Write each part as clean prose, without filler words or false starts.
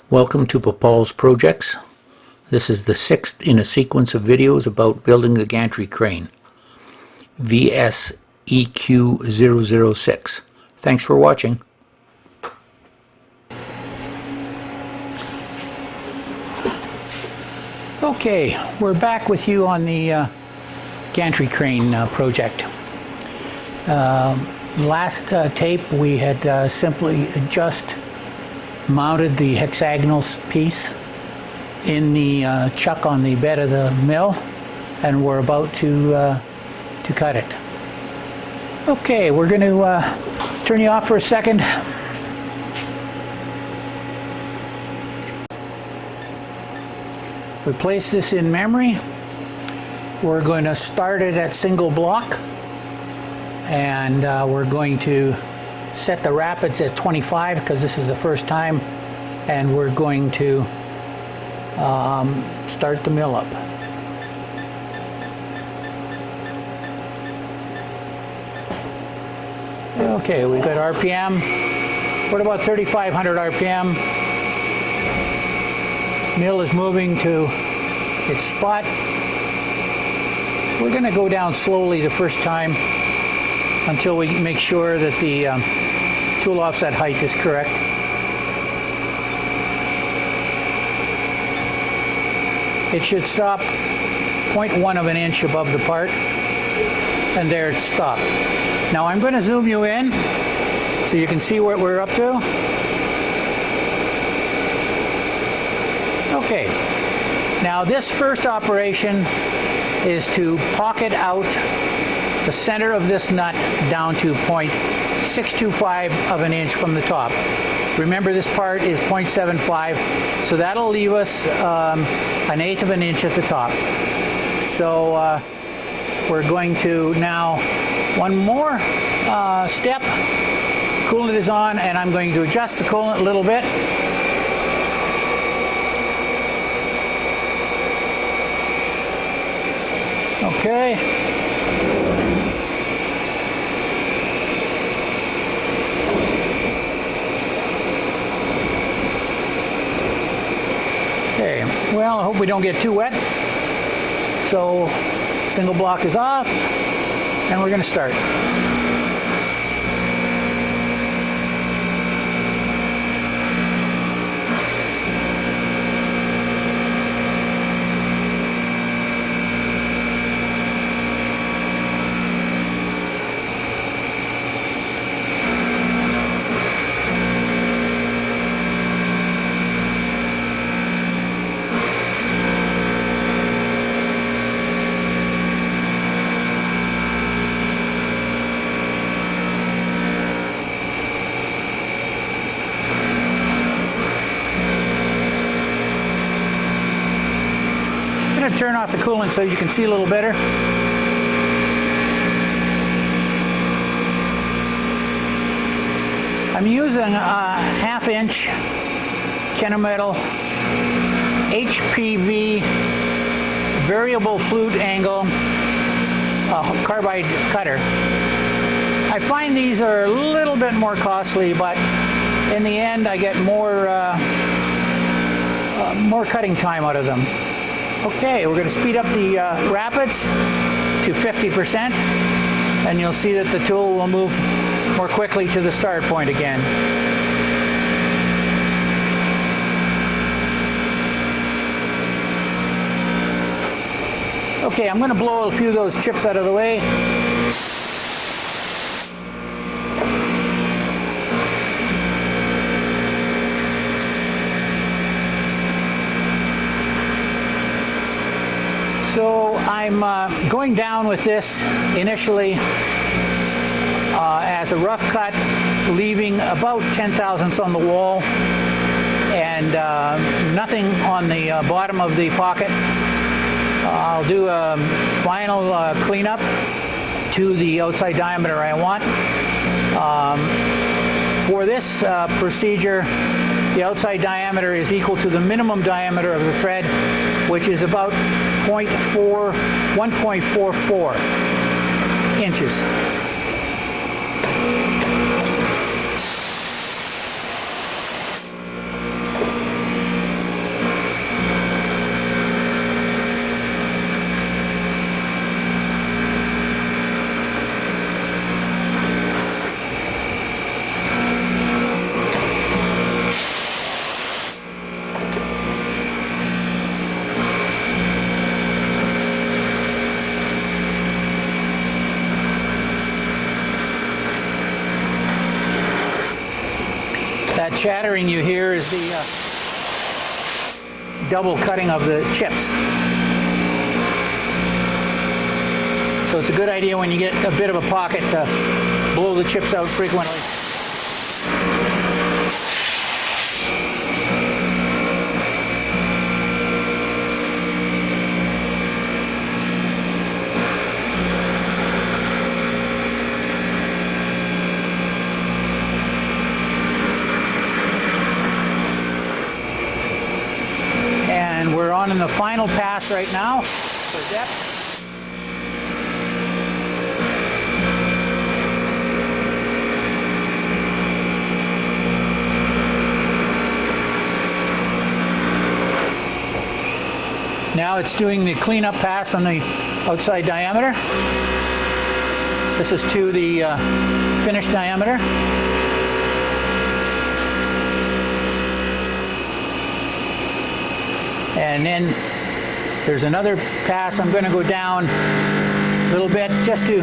Welcome to Papaul's Projects. This is the sixth in a sequence of videos about building the Gantry Crane, VSEQ 006. Thanks for watching. Okay, we're back with you on the Gantry Crane project. Last tape we had simply just mounted the hexagonal piece in the chuck on the bed of the mill, and we're about to cut it. Okay, we're going to turn you off for a second. We place this in memory. We're going to start it at single block, and we're going to set the rapids at 25 because this is the first time, and we're going to start the mill up. Okay, we've got RPM. We're at about 3,500 RPM. Mill is moving to its spot. We're going to go down slowly the first time until we make sure that the tool offset height is correct. It should stop 0.1 of an inch above the part, and there it's stopped. Now I'm going to zoom you in so you can see what we're up to. Okay, now this first operation is to pocket out the center of this nut down to 0.625 of an inch from the top. Remember, this part is 0.75, so that'll leave us 1/8 of an inch at the top. So we're going to now, one more step. Coolant is on, and I'm going to adjust the coolant a little bit. Okay. Okay, well, I hope we don't get too wet. So, single block is off, and we're going to start. Turn off the coolant so you can see a little better. I'm using a 1/2 inch Kennametal HPV variable flute angle carbide cutter. I find these are a little bit more costly, but in the end I get more cutting time out of them. Okay, we're going to speed up the rapids to 50%, and you'll see that the tool will move more quickly to the start point again. Okay, I'm going to blow a few of those chips out of the way. So I'm going down with this initially as a rough cut, leaving about 10/1000ths on the wall and nothing on the bottom of the pocket. I'll do a final cleanup to the outside diameter I want. For this procedure, the outside diameter is equal to the minimum diameter of the thread, which is about 1.44 inches. That chattering you hear is the double cutting of the chips. So it's a good idea when you get a bit of a pocket to blow the chips out frequently. And we're on in the final pass right now for depth. Now it's doing the cleanup pass on the outside diameter. This is to the finished diameter. And then there's another pass. I'm going to go down a little bit just to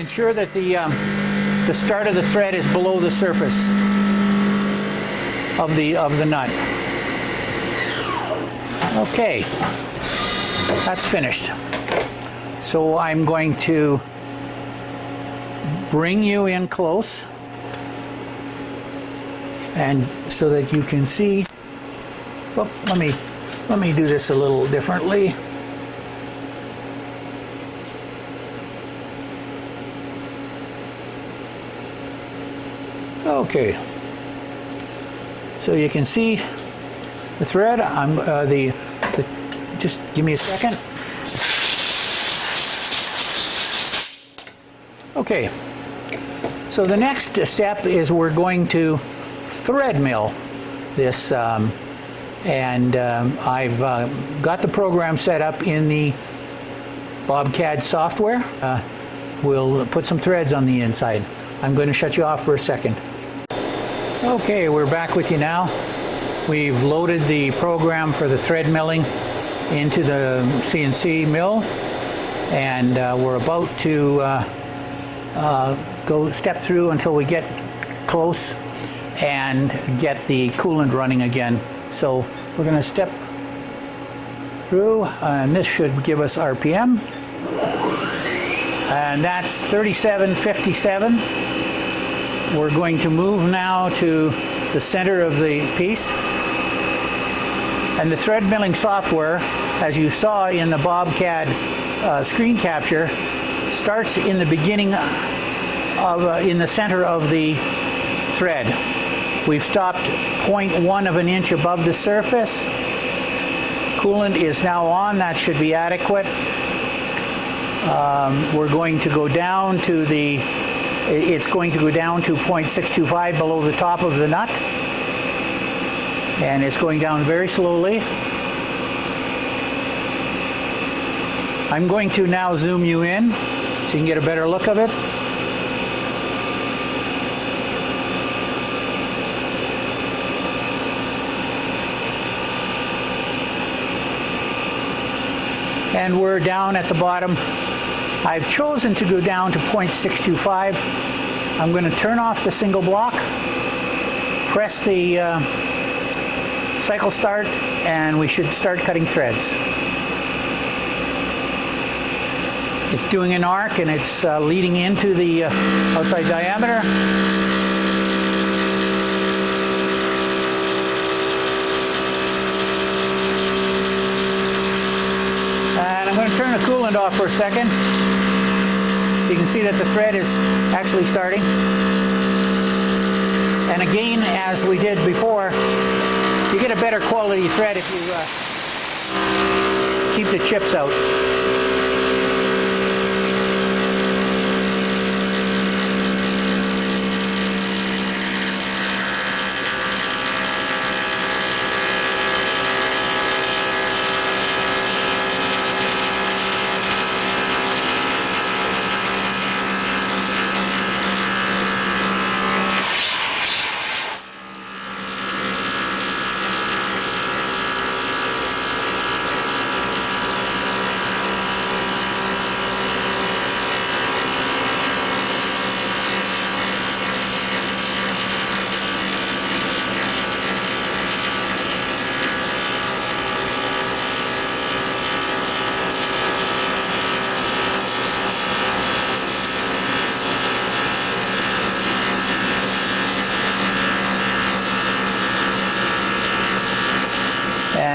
ensure that the start of the thread is below the surface of the nut. Okay, that's finished. So I'm going to bring you in close, and so that you can see. Oh, let me do this a little differently. Okay, so you can see the thread. Just give me a second. Okay, so the next step is we're going to thread mill this, and I've got the program set up in the Bobcad software. We'll put some threads on the inside. I'm going to shut you off for a second. Okay, we're back with you now. We've loaded the program for the thread milling into the CNC mill, and we're about to go step through until we get close and get the coolant running again. So we're going to step through, and this should give us RPM, and that's 3757. We're going to move now to the center of the piece. And the thread milling software, as you saw in the Bobcad screen capture, starts in the beginning of, in the center of the thread. We've stopped 0.1 of an inch above the surface. Coolant is now on. That should be adequate. We're going to go down to it's going to go down to 0.625 below the top of the nut. And it's going down very slowly. I'm going to now zoom you in so you can get a better look of it. And we're down at the bottom. I've chosen to go down to 0.625. I'm going to turn off the single block, press the cycle start, and we should start cutting threads. It's doing an arc, and it's leading into the outside diameter. And I'm going to turn the coolant off for a second so you can see that the thread is actually starting. And again, as we did before, you get a better quality thread if you keep the chips out.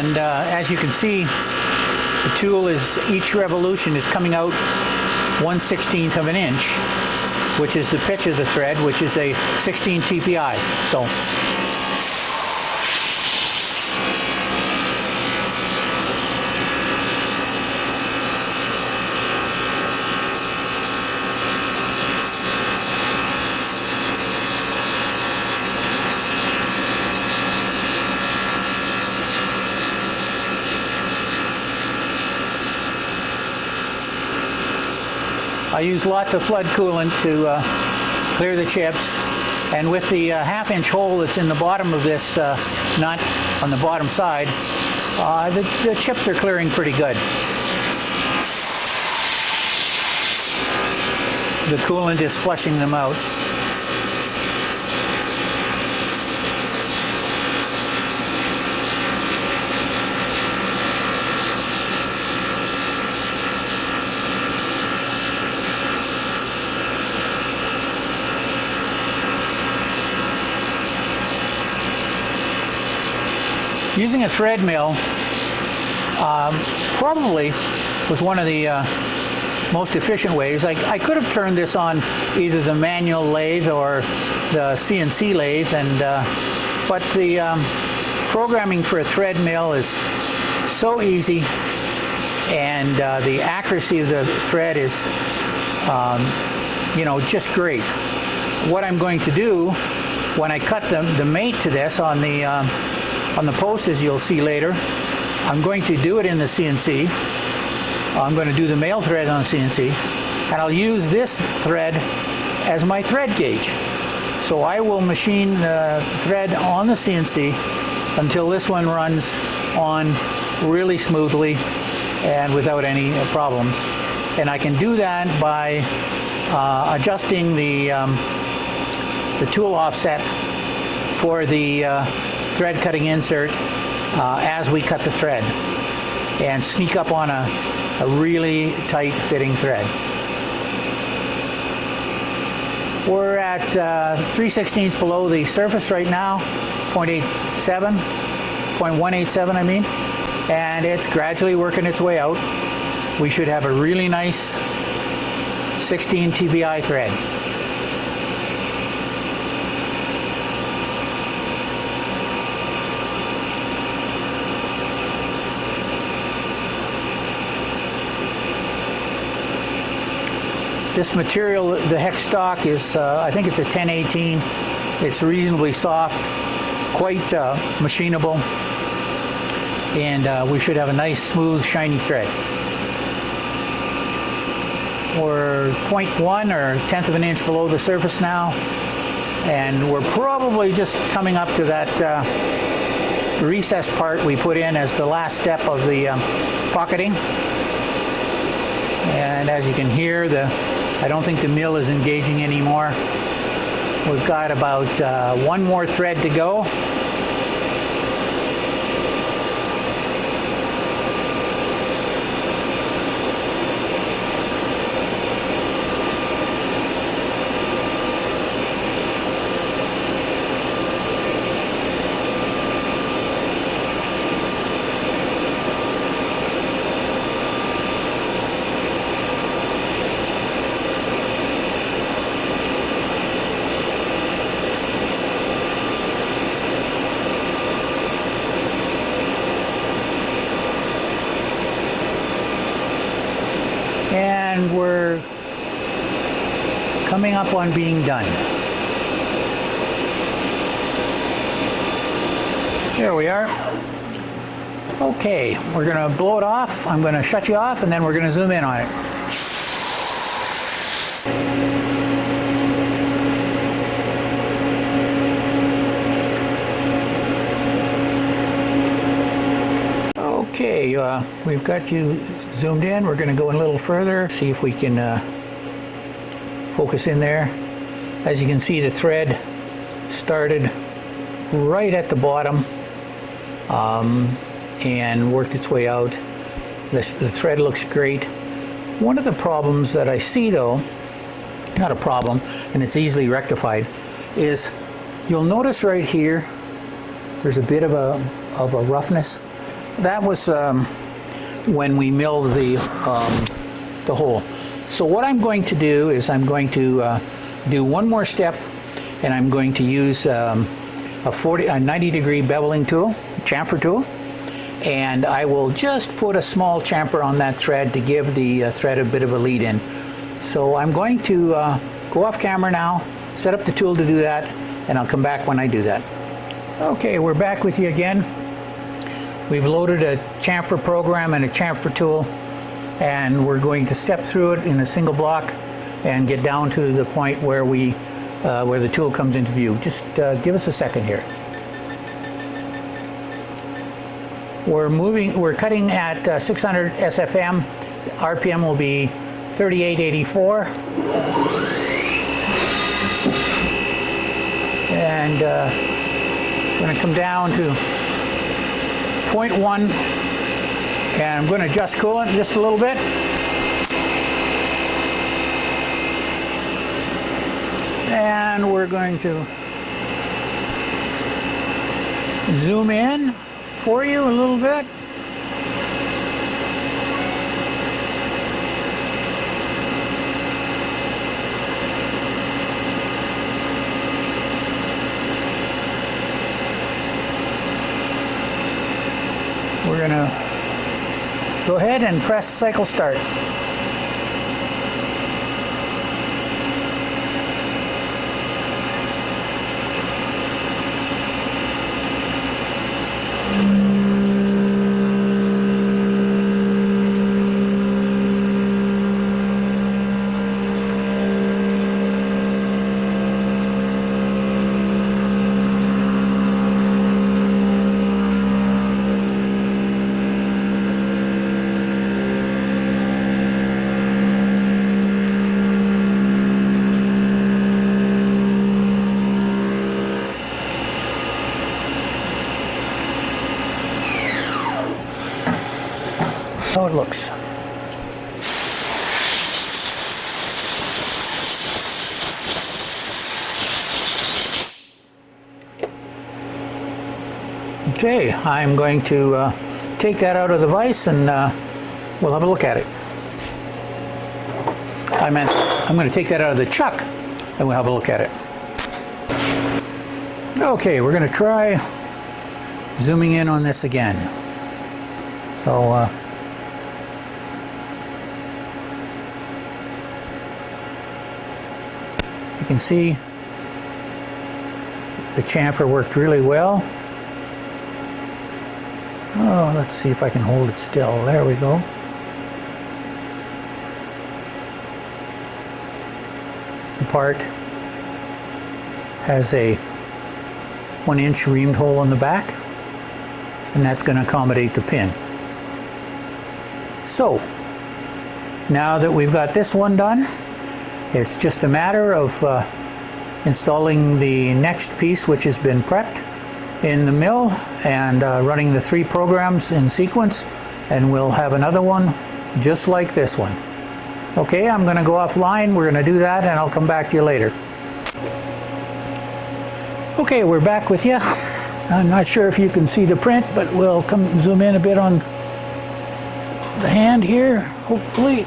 And as you can see, the tool is, each revolution is coming out 1/16 of an inch, which is the pitch of the thread, which is a 16 TPI. So I use lots of flood coolant to clear the chips, and with the half-inch hole that's in the bottom of this nut on the bottom side, the chips are clearing pretty good. The coolant is flushing them out. Using a thread mill probably was one of the most efficient ways. I could have turned this on either the manual lathe or the CNC lathe, but the programming for a thread mill is so easy, and the accuracy of the thread is just great. What I'm going to do when I cut the mate to this on the post, as you'll see later, I'm going to do it in the CNC. I'm going to do the male thread on the CNC, and I'll use this thread as my thread gauge. So I will machine the thread on the CNC until this one runs on really smoothly and without any problems. And I can do that by adjusting the tool offset for the thread cutting insert as we cut the thread, and sneak up on a really tight fitting thread. We're at 3/16 below the surface right now, 0.187 I mean, and it's gradually working its way out. We should have a really nice 16 TPI thread. This material, the hex stock, is I think it's a 1018. It's reasonably soft, quite machinable, and we should have a nice, smooth, shiny thread. We're 0.1 or 1/10 of an inch below the surface now, and we're probably just coming up to that recess part we put in as the last step of the pocketing. And as you can hear, I don't think the mill is engaging anymore. We've got about one more thread to go. And we're coming up on being done. Here we are. Okay, we're going to blow it off. I'm going to shut you off, and then we're going to zoom in on it. Okay, we've got you zoomed in. We're going to go in a little further, see if we can focus in there. As you can see, the thread started right at the bottom and worked its way out. The thread looks great. One of the problems that I see, though, not a problem, and it's easily rectified, is you'll notice right here there's a bit of a roughness. that was when we milled the hole. So what I'm going to do is I'm going to do one more step, and I'm going to use a 90-degree beveling tool, chamfer tool, and I will just put a small chamfer on that thread to give the thread a bit of a lead in. So I'm going to go off camera now, set up the tool to do that, and I'll come back when I do that. Okay, we're back with you again. We've loaded a chamfer program and a chamfer tool, and we're going to step through it in a single block and get down to the point where where the tool comes into view. Just give us a second here. We're cutting at 600 SFM. RPM will be 3884. And I'm going to come down to 0.1, and I'm going to adjust coolant just a little bit. And we're going to zoom in for you a little bit. We're going to go ahead and press cycle start. How it looks. Okay, I'm going to take that out of the vise, and we'll have a look at it. I'm going to take that out of the chuck, and we'll have a look at it. Okay, we're going to try zooming in on this again. So you can see the chamfer worked really well. Oh, let's see if I can hold it still. There we go. The part has a 1-inch reamed hole in the back, and that's going to accommodate the pin. So now that we've got this one done, it's just a matter of installing the next piece, which has been prepped in the mill, and running the 3 programs in sequence, and we'll have another one just like this one. Okay, I'm going to go offline. We're going to do that, and I'll come back to you later. Okay, we're back with you. I'm not sure if you can see the print, but we'll come zoom in a bit on the hand here, hopefully.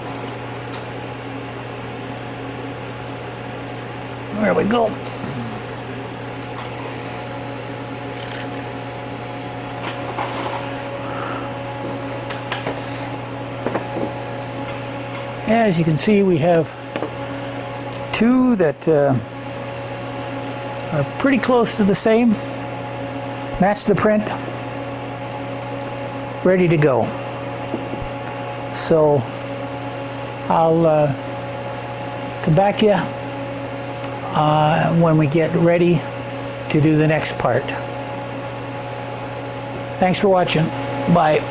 There we go. As you can see, we have 2 that are pretty close to the same. Match the print. Ready to go. So I'll come back to you when we get ready to do the next part. Thanks for watching. Bye.